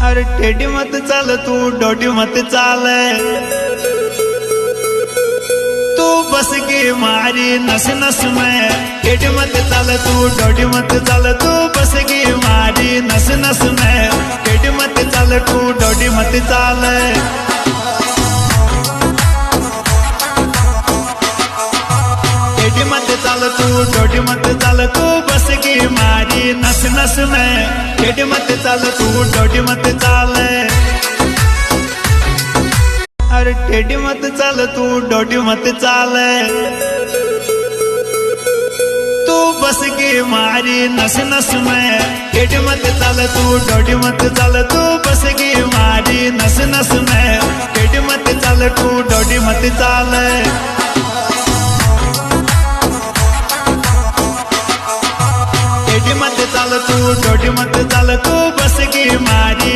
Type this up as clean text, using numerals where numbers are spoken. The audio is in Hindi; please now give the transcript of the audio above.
अरे टेढ़ी मत चल तू डोडी मत चाल, तू बस के मारी नस नस में। टेढ़ी मत चल तू डोडी मत चाल, तू बस के मारी नस नस में। टेढ़ी मत चल तू डोडी मत चाल। टेढ़ी मत चल तू डोडी मत चाल, तू बस की मारी नस नस में। टेढ़ी मत चल तू डोडी मत चाल। अरे टेढ़ी मत चल तू डोडी मत चाल, तू बस की मारी नस नस में। टेढ़ी मत चल तू डोडी मत चाल, तू बस की मारी नस नस में। टेढ़ी मत चल तू डोडी मत चाल। टेढ़ी मत चल तू डोडी मत चाल, तू बस की मारी